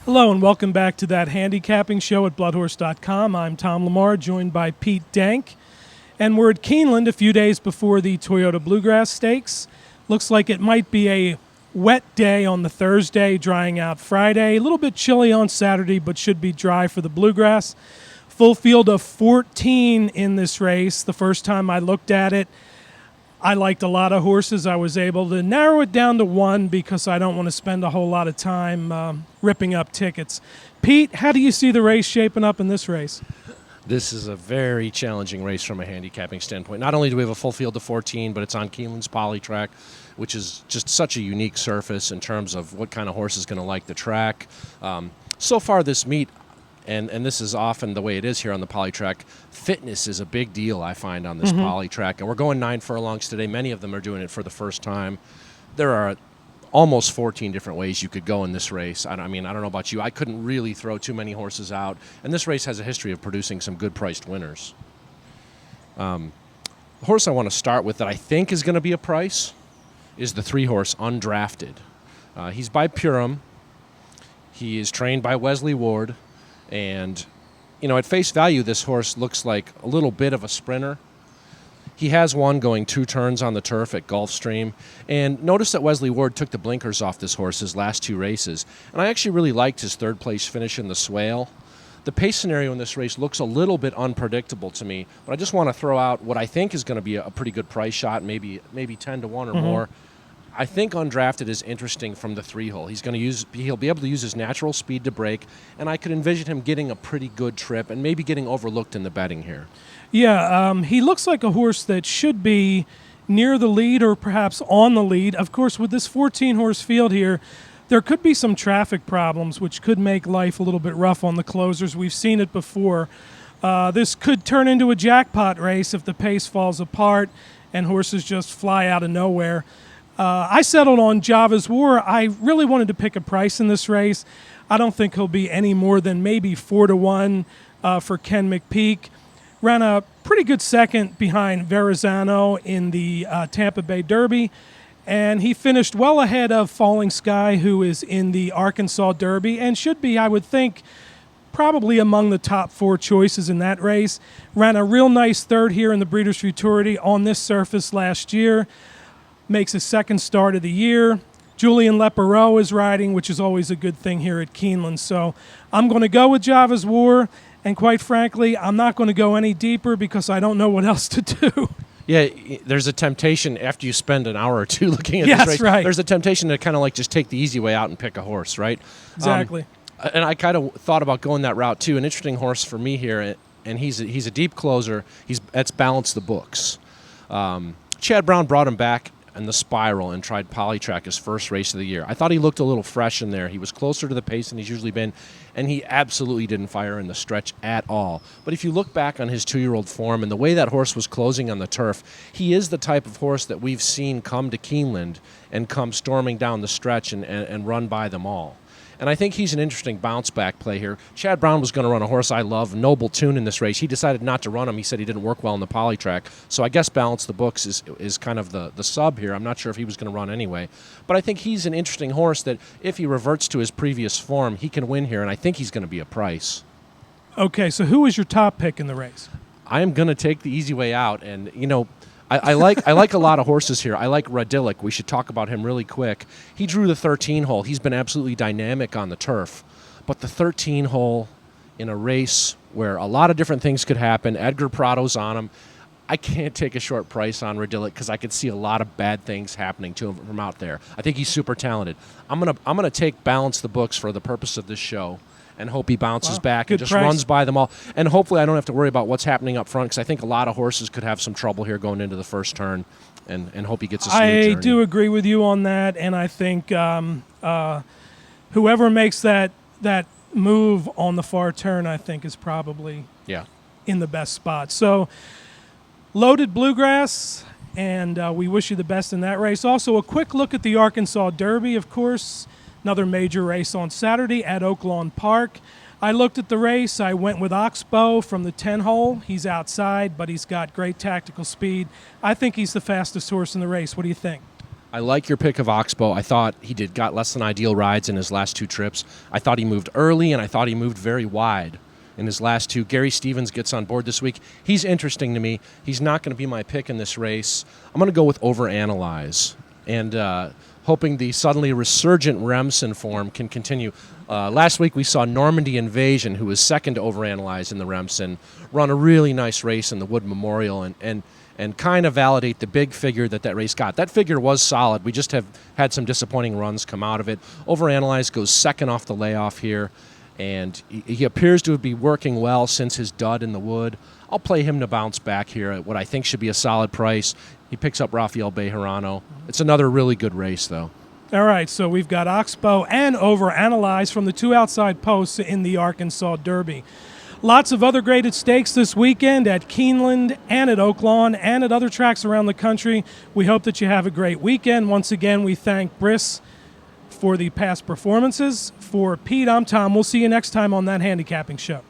Hello and welcome back to that handicapping show at bloodhorse.com. I'm Tom LaMarra, joined by Pete Denk, and we're at Keeneland a few days before the Toyota Bluegrass Stakes. Looks like it might be a wet day on the Thursday, drying out Friday. A little bit chilly on Saturday, but should be dry for the Bluegrass. Full field of 14 in this race. The first time I looked at it, I liked a lot of horses. I was able to narrow it down to one because I don't want to spend a whole lot of time ripping up tickets. Pete, how do you see the race shaping up in this race? This is a very challenging race from a handicapping standpoint. Not only do we have a full field of 14, but it's on Keeneland's poly track, which is just such a unique surface in terms of what kind of horse is going to like the track. So far this meet, and this is often the way it is here on the poly track, fitness is a big deal, I find, on this poly track. And we're going 9 furlongs today. Many of them are doing it for the first time. There are almost 14 different ways you could go in this race. I don't know about you. I couldn't really throw too many horses out. And this race has a history of producing some good-priced winners. The horse I want to start with that I think is going to be a price is the 3-horse Undrafted. He's by Purim. He is trained by Wesley Ward. And, at face value, this horse looks like a little bit of a sprinter. He has won going 2 turns on the turf at Gulfstream. And notice that Wesley Ward took the blinkers off this horse his last 2 races. And I actually really liked his third-place finish in the Swale. The pace scenario in this race looks a little bit unpredictable to me, but I just want to throw out what I think is going to be a pretty good price shot, maybe 10 to 1 or more. I think Undrafted is interesting from the 3-hole. He'll be able to use his natural speed to break, and I could envision him getting a pretty good trip and maybe getting overlooked in the betting here. Yeah, he looks like a horse that should be near the lead or perhaps on the lead. Of course, with this 14-horse field here, there could be some traffic problems, which could make life a little bit rough on the closers. We've seen it before. This could turn into a jackpot race if the pace falls apart and horses just fly out of nowhere. I settled on Java's War. I really wanted to pick a price in this race. I don't think he'll be any more than maybe 4 to 1 for Ken McPeak. Ran a pretty good second behind Verrazano in the Tampa Bay Derby, and he finished well ahead of Falling Sky, who is in the Arkansas Derby and should be, I would think, probably among the top 4 choices in that race. Ran a real nice third here in the Breeders' Futurity on this surface last year. Makes his second start of the year. Julian Leparoux is riding, which is always a good thing here at Keeneland. So I'm going to go with Java's War, and quite frankly, I'm not going to go any deeper because I don't know what else to do. Yeah, there's a temptation after you spend an hour or 2 looking at this race. Right. There's a temptation to kind of like just take the easy way out and pick a horse, right? Exactly. And I kind of thought about going that route too. An interesting horse for me here, and he's a deep closer. That's Balance the Books. Chad Brown brought him back in the Spiral and tried Polytrack his first race of the year. I thought he looked a little fresh in there. He was closer to the pace than he's usually been, and he absolutely didn't fire in the stretch at all. But if you look back on his 2-year-old form and the way that horse was closing on the turf, he is the type of horse that we've seen come to Keeneland and come storming down the stretch and run by them all. And I think he's an interesting bounce-back play here. Chad Brown was going to run a horse I love, Noble Tune, in this race. He decided not to run him. He said he didn't work well in the poly track. So I guess Balance the Books is kind of the sub here. I'm not sure if he was going to run anyway. But I think he's an interesting horse that if he reverts to his previous form, he can win here, and I think he's going to be a price. Okay, so who is your top pick in the race? I am going to take the easy way out, and, I like a lot of horses here. I like Radillic. We should talk about him really quick. He drew the 13 hole. He's been absolutely dynamic on the turf. But the 13 hole in a race where a lot of different things could happen, Edgar Prado's on him. I can't take a short price on Radillic because I could see a lot of bad things happening to him from out there. I think he's super talented. I'm gonna take Balance the Books for the purpose of this show and hope he bounces back and just runs by them all. And hopefully I don't have to worry about what's happening up front because I think a lot of horses could have some trouble here going into the first turn, and hope he gets a smooth journey. I do agree with you on that, and I think whoever makes that move on the far turn, I think, is probably in the best spot. So, loaded Bluegrass, and we wish you the best in that race. Also, a quick look at the Arkansas Derby, of course. Another major race on Saturday at Oaklawn Park. I looked at the race. I went with Oxbow from the 10-hole. He's outside, but he's got great tactical speed. I think he's the fastest horse in the race. What do you think? I like your pick of Oxbow. I thought he got less than ideal rides in his last 2 trips. I thought he moved early, and I thought he moved very wide in his last 2. Gary Stevens gets on board this week. He's interesting to me. He's not going to be my pick in this race. I'm going to go with Overanalyze, and hoping the suddenly resurgent Remsen form can continue. Last week we saw Normandy Invasion, who was second to Overanalyze in the Remsen, run a really nice race in the Wood Memorial and kind of validate the big figure that race got. That figure was solid. We just have had some disappointing runs come out of it. Overanalyze goes second off the layoff here, and he appears to be working well since his dud in the Wood. I'll play him to bounce back here at what I think should be a solid price. He picks up Rafael Bejarano. It's another really good race, though. All right, so we've got Oxbow and Overanalyze from the 2 outside posts in the Arkansas Derby. Lots of other graded stakes this weekend at Keeneland and at Oaklawn and at other tracks around the country. We hope that you have a great weekend. Once again, we thank Briss for the past performances. For Pete, I'm Tom. We'll see you next time on That Handicapping Show.